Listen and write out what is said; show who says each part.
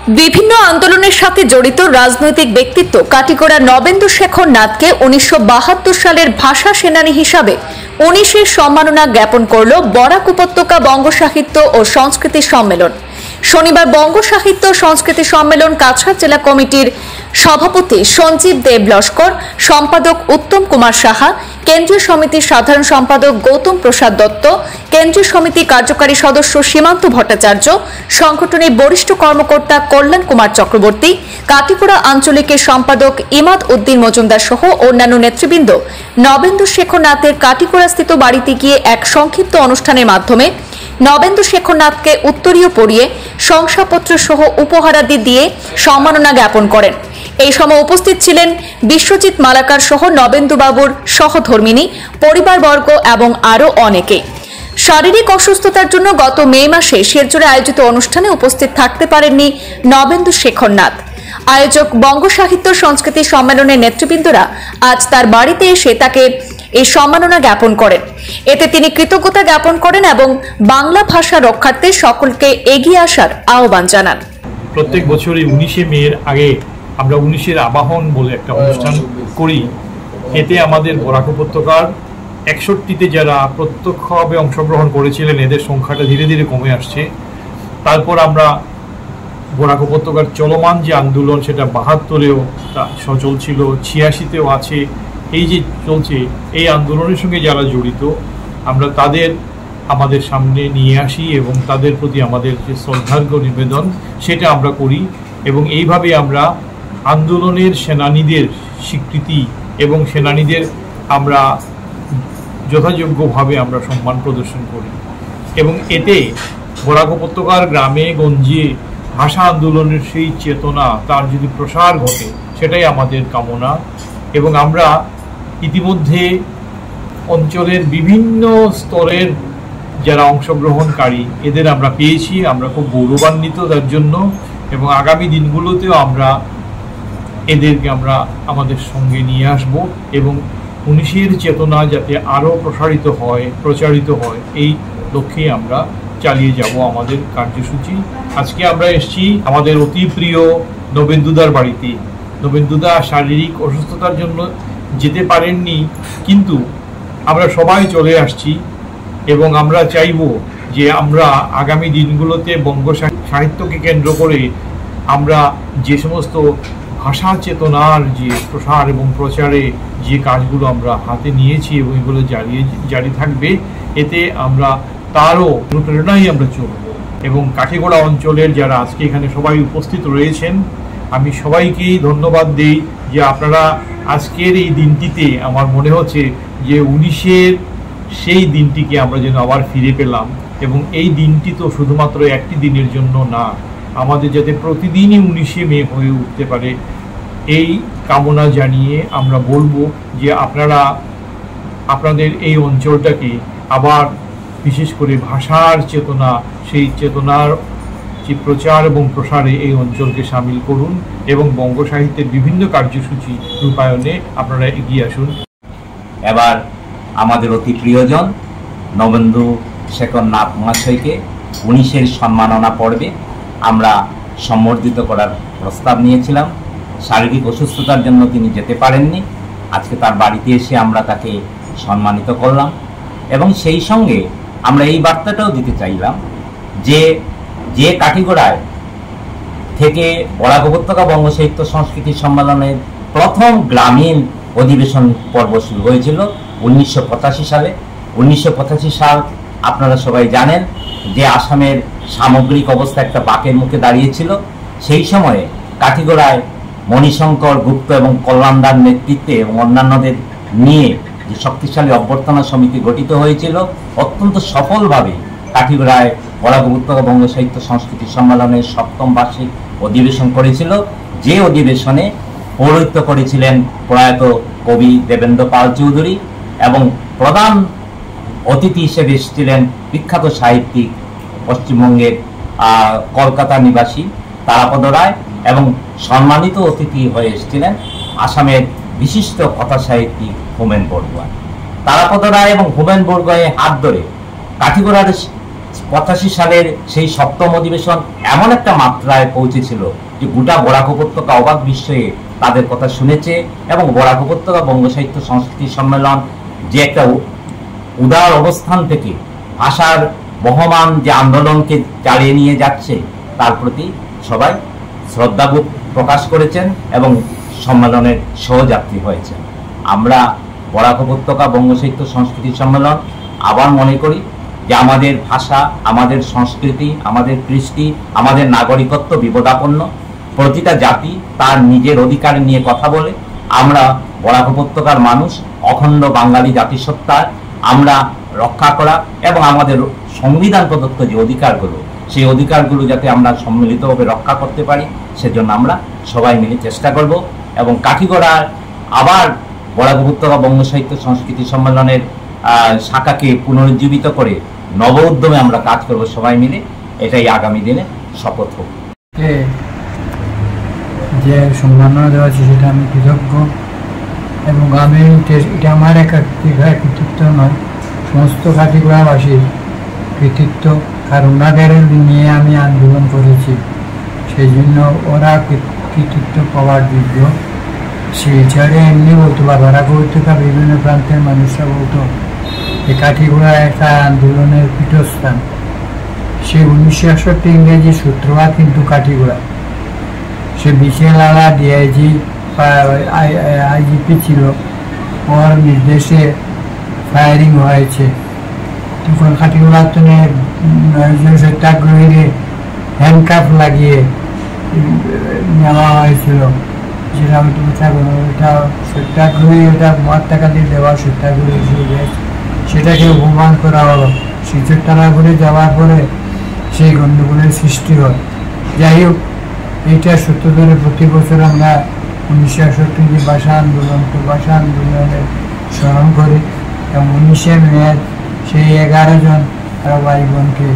Speaker 1: বিভিন্ন আন্দোলনের সাথে জড়িত রাজনৈতিক ব্যক্তিত্ব কাটিগড়া নবেন্দু শেখর নাথকে 1972 সালের ভাষা সেনানী হিসাবে 19-এর সম্মাননা জ্ঞাপন করল বরাক উপত্যকা বঙ্গ সাহিত্য ও সংস্কৃতি সম্মেলন। শনিবার বঙ্গ সাহিত্য সংস্কৃতি সম্মেলন কাছাড় জেলা কমিটির সভাপতি সঞ্জীব দেব লস্কর, সম্পাদক উত্তম কুমার সাহা, কেন্দ্রীয় সমিতির সাধারণ সম্পাদক গৌতম প্রসাদ দত্ত, কেন্দ্রীয় সমিতি কার্যকারী সদস্য সীমান্ত ভট্টাচার্য, সংগঠনের বরিষ্ঠ কর্মকর্তা কল্যাণ কুমার চক্রবর্তী, কাটিগড়া আঞ্চলিকের সম্পাদক ইমাদ উদ্দিন মজুমদার সহ অন্যান্য নেতৃবৃন্দ নবেন্দু শেখর নাথের কাটিগড়াস্থিত বাড়িতে গিয়ে এক সংক্ষিপ্ত অনুষ্ঠানের মাধ্যমে নবেন্দু শেখর নাথকে উত্তরীয় পরিয়ে শংসাপত্র সহ উপহারাদি দিয়ে সম্মাননা জ্ঞাপন করেন। এই সময় উপস্থিত ছিলেন বিশ্বজিৎ মালাকার সহ নবেন্দু বাবুর সহধর্মিনী, পরিবারবর্গ এবং আরও অনেকে। শারীরিক অসুস্থতার জন্য গত মে মাসে শিলচরে আয়োজিত অনুষ্ঠানে উপস্থিত থাকতে পারেননি নবেন্দু শেখর নাথ। আয়োজক বঙ্গ সাহিত্য সংস্কৃতি সম্মেলনের নেতৃবৃন্দরা আজ তার বাড়িতে এসে তাকে এই সম্মাননা জ্ঞাপন করেন। এতে তিনি কৃতজ্ঞতা জ্ঞাপন করেন এবং বাংলা ভাষা রক্ষার্থে সকলকে এগিয়ে আসার আহ্বান জানান।
Speaker 2: প্রত্যেক বছরই 19শে মের আগে আমরা 19-এর আবাহন বলে একটা অনুষ্ঠান করি। এতে আমাদের বরাক উপত্যকার 61তে যারা প্রত্যক্ষভাবে অংশগ্রহণ করেছিলেন এদের সংখ্যাটা ধীরে ধীরে কমে আসছে। তারপর আমরা বরাক উপত্যকার চলমান যে আন্দোলন সেটা 72-এও সচল ছিল, 86-তেও আছে। এই যে চলছে এই আন্দোলনের সঙ্গে যারা জড়িত আমরা তাদের আমাদের সামনে নিয়ে আসি এবং তাদের প্রতি আমাদের যে শ্রদ্ধার্ঘ্য নিবেদন সেটা আমরা করি এবং এইভাবে আমরা আন্দোলনের সেনানীদের স্বীকৃতি এবং সেনানীদের আমরা যথাযোগ্যভাবে আমরা সম্মান প্রদর্শন করি এবং এতে বরাক উপত্যকার গ্রামে গঞ্জে ভাষা আন্দোলনের সেই চেতনা তার যদি প্রসার ঘটে সেটাই আমাদের কামনা। এবং আমরা ইতিমধ্যে অঞ্চলের বিভিন্ন স্তরের যারা অংশগ্রহণকারী এদের আমরা পেয়েছি, আমরা খুব গৌরবান্বিত তার জন্য এবং আগামী দিনগুলোতেও আমরা এদেরকে আমরা আমাদের সঙ্গে নিয়ে আসব এবং 19-এর চেতনা যাতে আরও প্রচারিত হয় এই লক্ষ্যে আমরা চালিয়ে যাব আমাদের কার্যসূচি। আজকে আমরা এসেছি আমাদের অতি প্রিয় নবেন্দুদার বাড়িতে। নবেন্দুদা শারীরিক অসুস্থতার জন্য যেতে পারেননি, কিন্তু আমরা সবাই চলে আসছি এবং আমরা চাইব যে আমরা আগামী দিনগুলোতে বঙ্গ সাহিত্যকে কেন্দ্র করে আমরা যে সমস্ত ভাষা চেতনার যে প্রসার এবং প্রচারে যে কাজগুলো আমরা হাতে নিয়েছি এবং এগুলো জারি থাকবে, এতে আমরা তারও অনুপ্রেরণাই আমরা চলব। এবং কাঠিগড়া অঞ্চলের যারা আজকে এখানে সবাই উপস্থিত রয়েছেন আমি সবাইকেই ধন্যবাদ দিই যে আপনারা আজকের এই দিনটিতে আমার মনে হচ্ছে যে 19-এর সেই দিনটিকে আমরা যেন আবার ফিরে পেলাম এবং এই দিনটি তো শুধুমাত্র একটি দিনের জন্য না, আমাদের যাতে প্রতিদিনই 19শে মে হয়ে উঠতে পারে এই কামনা জানিয়ে আমরা বলবো যে আপনারা আপনাদের এই অঞ্চলটাকে আবার বিশেষ করে ভাষার চেতনা সেই চেতনার যে প্রচার এবং প্রসারে এই অঞ্চলকে সামিল করুন এবং বঙ্গ সাহিত্যের বিভিন্ন কার্যসূচি রূপায়ণে আপনারা এগিয়ে আসুন।
Speaker 3: এবার আমাদের অতি প্রিয়জন নবেন্দু শেখর নাথ মহাশয়কে 19-এর সম্মাননা পর্বে আমরা সম্বর্ধিত করার প্রস্তাব নিয়েছিলাম। শারীরিক অসুস্থতার জন্য তিনি যেতে পারেননি। আজকে তার বাড়িতে এসে আমরা তাকে সম্মানিত করলাম এবং সেই সঙ্গে আমরা এই বার্তাটাও দিতে চাইলাম যে কাঠিগড়ায় থেকে বরাক উপত্যকা বঙ্গ সাহিত্য সংস্কৃতি সম্মেলনের প্রথম গ্রামীণ অধিবেশন পর্ব শুরু হয়েছিল 1985 সালে। 1985 সাল আপনারা সবাই জানেন যে আসামের সামগ্রিক অবস্থা একটা বাঁকের মুখে দাঁড়িয়েছিল। সেই সময়ে কাঠিগড়ায় মণিশঙ্কর গুপ্ত এবং কল্যাণদার নেতৃত্বে এবং অন্যান্যদের নিয়ে যে শক্তিশালী অভ্যর্থনা সমিতি গঠিত হয়েছিল অত্যন্ত সফলভাবে কাঠিগড়ায় বরাক উপত্যকা বঙ্গ সাহিত্য সংস্কৃতি সম্মেলনের 7ম বার্ষিক অধিবেশন করেছিল, যে অধিবেশনে পৌরোহিত্য করেছিলেন প্রয়াত কবি দেবেন্দ্র পাল চৌধুরী এবং প্রধান অতিথি হিসেবে এসেছিলেন বিখ্যাত সাহিত্যিক পশ্চিমবঙ্গের কলকাতা নিবাসী তারাপদ রায় এবং সম্মানিত অতিথি হয়ে এসেছিলেন আসামের বিশিষ্ট কথা সাহিত্যিক হোমেন বরগোহাঁই। তারাপদ রায় এবং হোমেন বরগোহাঁইয়ের হাত ধরে কাঠিগড়ার 85 সালের সেই সপ্তম অধিবেশন এমন একটা মাত্রায় পৌঁছেছিল যে গোটা বরাক উপত্যকা অবাক বিস্ময়ে তাদের কথা শুনেছে, এবং বরাক উপত্যকা বঙ্গ সাহিত্য সংস্কৃতি সম্মেলন যে একটা উদার অবস্থান থেকে ভাষার বহমান যে আন্দোলনকে চালিয়ে নিয়ে যাচ্ছে তার প্রতি সবাই শ্রদ্ধাবোধ প্রকাশ করেছেন এবং সম্মেলনের সহযাত্রী হয়েছেন। আমরা বরাক উপত্যকা বঙ্গ সাহিত্য সংস্কৃতি সম্মেলন আবার মনে করি যে আমাদের ভাষা, আমাদের সংস্কৃতি, আমাদের কৃষ্টি, আমাদের নাগরিকত্ব বিপদাপন্ন। প্রতিটা জাতি তার নিজের অধিকার নিয়ে কথা বলে। আমরা বরাক উপত্যকার মানুষ অখণ্ড বাঙালি জাতিসত্তার আমরা রক্ষা করা এবং আমাদের সংবিধান প্রদত্ত যে অধিকারগুলো, সেই অধিকারগুলো যাতে আমরা সম্মিলিতভাবে রক্ষা করতে পারি, সেজন্য আমরা সবাই মিলে চেষ্টা করব। এবং কাঠিগড়ার আবার বরাক উপত্যকা বঙ্গ সাহিত্য সংস্কৃতি সম্মেলনের শাখাকে পুনরুজ্জীবিত করে নব উদ্যমে আমরা কাজ করব সবাই মিলে। এটাই আগামী দিনে শপথ হোক।
Speaker 4: যে সম্মাননা দেওয়া আছে সেটা আমি কৃতজ্ঞ, এবং আমি এটা আমার কৃতিত্ব নয়, সমস্ত কাঠিগড়াবাসীর কৃতিত্ব, কারণ ওনাদের নিয়ে আমি আন্দোলন করেছি, সেই জন্য ওরা কৃতিত্ব পাওয়ার যোগ্য। সেই হিসাবে এমনি বলতো বা বরাক উপত্যকা বিভিন্ন প্রান্তের মানুষরা বলতো এই কাঠিগড়া একটা আন্দোলনের পীঠস্থান। সে 1961 ইংরেজি সূত্রপাত কিন্তু কাঠিগড়া। সে বিশাল আলা ডিআইজি আইজিপি ছিল, ওর নির্দেশে ফায়ারিং হয়েছে। তখন কাঠিগড়াতে 9 জন সত্যাগ্রহীরে হ্যান্ডকাফ লাগিয়ে নেওয়া হয়েছিল। যেটা আমি কথা বলবো, এটা সত্যাগ্রহী, এটা মহাত্মা গান্ধীর দেওয়া সত্যাগ্রহী সেটাকে অপমান করা হলো। শিলচর টানা করে যাওয়ার পরে সেই গণ্ডগোলের সৃষ্টি হয়। যাই হোক, এইটা সত্য ধরে প্রতি বছর আমরা 1968 যে ভাষা আন্দোলনের স্মরণ করি, এবং 19শে মে সেই 11 জন আরো ভাই বোনকে